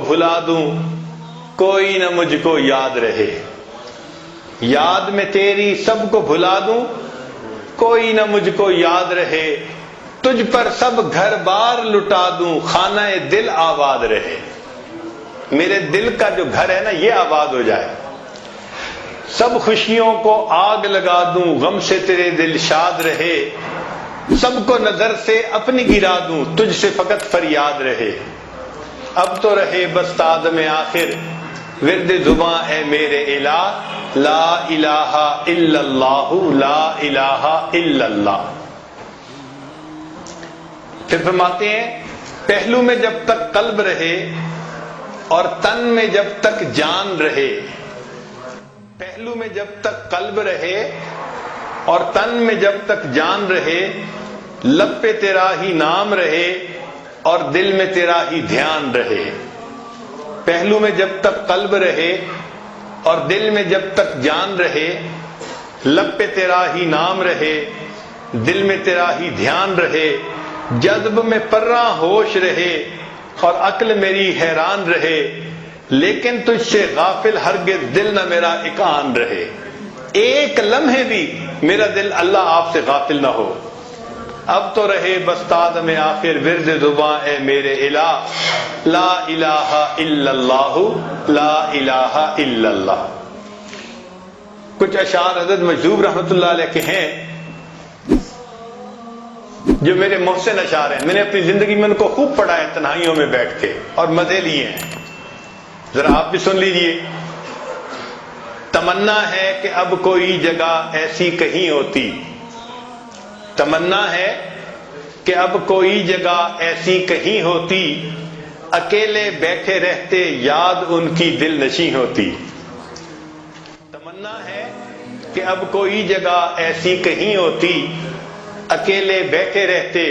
بھلا دوں کوئی نہ مجھ کو یاد رہے، یاد میں تیری سب کو بھلا دوں کوئی نہ مجھ کو یاد رہے، تجھ پر سب گھر بار لٹا دوں خانہ دل آباد رہے، میرے دل کا جو گھر ہے نا یہ آباد ہو جائے، سب خوشیوں کو آگ لگا دوں غم سے تیرے دل شاد رہے، سب کو نظر سے اپنی گرا دوں تجھ سے فقط فریاد رہے، اب تو رہے بس تادم آخر ورد زباں اے میرے الہ، لا الہ الا اللہ لا الہ الا اللہ۔ پھر فرماتے ہیں پہلو میں جب تک قلب رہے اور تن میں جب تک جان رہے، پہلو میں جب تک قلب رہے اور تن میں جب تک جان رہے، لب پہ تیرا ہی نام رہے اور دل میں تیرا ہی دھیان رہے، پہلو میں جب تک قلب رہے اور دل میں جب تک جان رہے، لب پہ تیرا ہی نام رہے دل میں تیرا ہی دھیان رہے، جذب میں پرہ ہوش رہے اور عقل میری حیران رہے، لیکن تجھ سے غافل ہرگز دل نہ میرا ایک آن رہے، ایک لمحے بھی میرا دل اللہ آپ سے غافل نہ ہو، اب تو رہے بس تادم آخر ورد زباں اے میرے الہ، لا الہ الا اللہ لا الہ الا اللہ۔ کچھ اشعار حضرت مجذوب رحمۃ اللہ علیہ کے ہیں جو میرے محسن اشعار ہیں، میں نے اپنی زندگی میں ان کو خوب پڑھا ہے تنہائیوں میں بیٹھ کے اور مزے لیے ہیں، ذرا آپ بھی سن لیجئے۔ تمنا ہے کہ اب کوئی جگہ ایسی کہیں ہوتی، تمنا ہے کہ اب کوئی جگہ ایسی کہیں ہوتی، اکیلے بیٹھے رہتے یاد ان کی دل نشیں ہوتی، تمنا ہے کہ اب کوئی جگہ ایسی کہیں ہوتی، اکیلے بیٹھے رہتے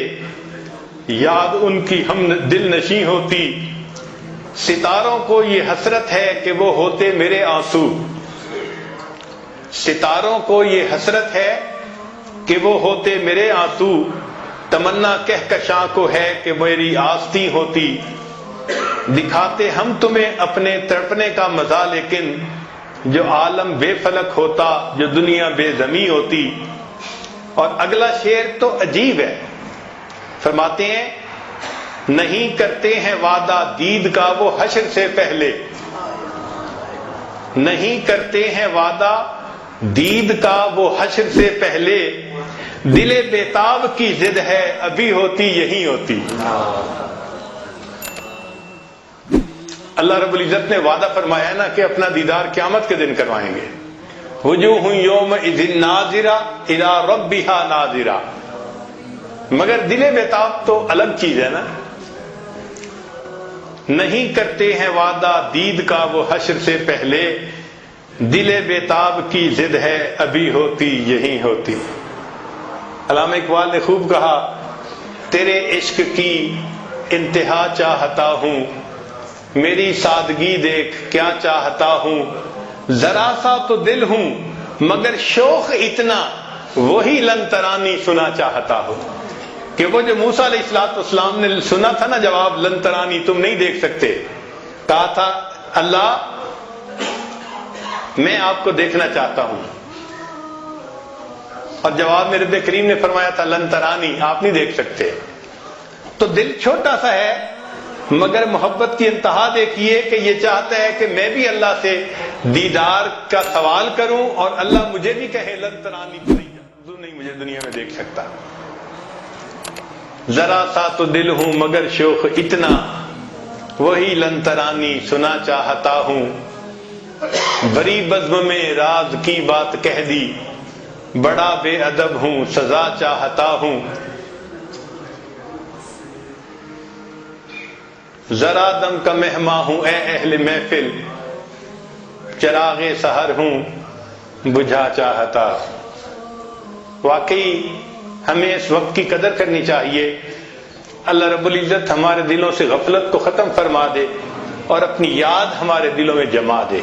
یاد ان کی ہم دل نشیں ہوتی، ستاروں کو یہ حسرت ہے کہ وہ ہوتے میرے آنسو، ستاروں کو یہ حسرت ہے کہ وہ ہوتے میرے آنسو، تمنا کہکشاں کو ہے کہ میری آستی ہوتی، دکھاتے ہم تمہیں اپنے تڑپنے کا مزہ لیکن جو عالم بے فلک ہوتا جو دنیا بے زمیں ہوتی۔ اور اگلا شعر تو عجیب ہے، فرماتے ہیں نہیں کرتے ہیں وعدہ دید کا وہ حشر سے پہلے، نہیں کرتے ہیں وعدہ دید کا وہ حشر سے پہلے، دل بیتاب کی ضد ہے ابھی ہوتی یہی ہوتی۔ اللہ رب العزت نے وعدہ فرمایا ہے نا کہ اپنا دیدار قیامت کے دن کروائیں گے، وجوہ یومئذ ناظرہ الی ربہا ناظرہ، مگر دل بیتاب تو الگ چیز ہے نا۔ نہیں کرتے ہیں وعدہ دید کا وہ حشر سے پہلے، دل بیتاب کی ضد ہے ابھی ہوتی یہی ہوتی۔ علامہ اقبال نے خوب کہا تیرے عشق کی انتہا چاہتا ہوں، میری سادگی دیکھ کیا چاہتا ہوں، ذرا سا تو دل ہوں مگر شوق اتنا، وہی لن ترانی سنا چاہتا ہوں، کہ وہ جو موسیٰ علیہ السلام نے سنا تھا نا جواب لن ترانی تم نہیں دیکھ سکتے، کہا تھا اللہ میں آپ کو دیکھنا چاہتا ہوں، اور جواب میں رب کریم نے فرمایا تھا لن ترانی آپ نہیں دیکھ سکتے۔ تو دل چھوٹا سا ہے مگر محبت کی انتہا دیکھیے کہ یہ چاہتا ہے کہ میں بھی اللہ سے دیدار کا سوال کروں اور اللہ مجھے بھی کہے لن ترانی تو نہیں مجھے دنیا میں دیکھ سکتا، ذرا سا تو دل ہوں مگر شوق اتنا، وہی لن ترانی سنا چاہتا ہوں، بری بزم میں راز کی بات کہہ دی، بڑا بے ادب ہوں سزا چاہتا ہوں، ذرا دم کا مہماں ہوں اے اہل محفل، چراغ سحر ہوں بجھا چاہتا۔ واقعی ہمیں اس وقت کی قدر کرنی چاہیے، اللہ رب العزت ہمارے دلوں سے غفلت کو ختم فرما دے اور اپنی یاد ہمارے دلوں میں جما دے۔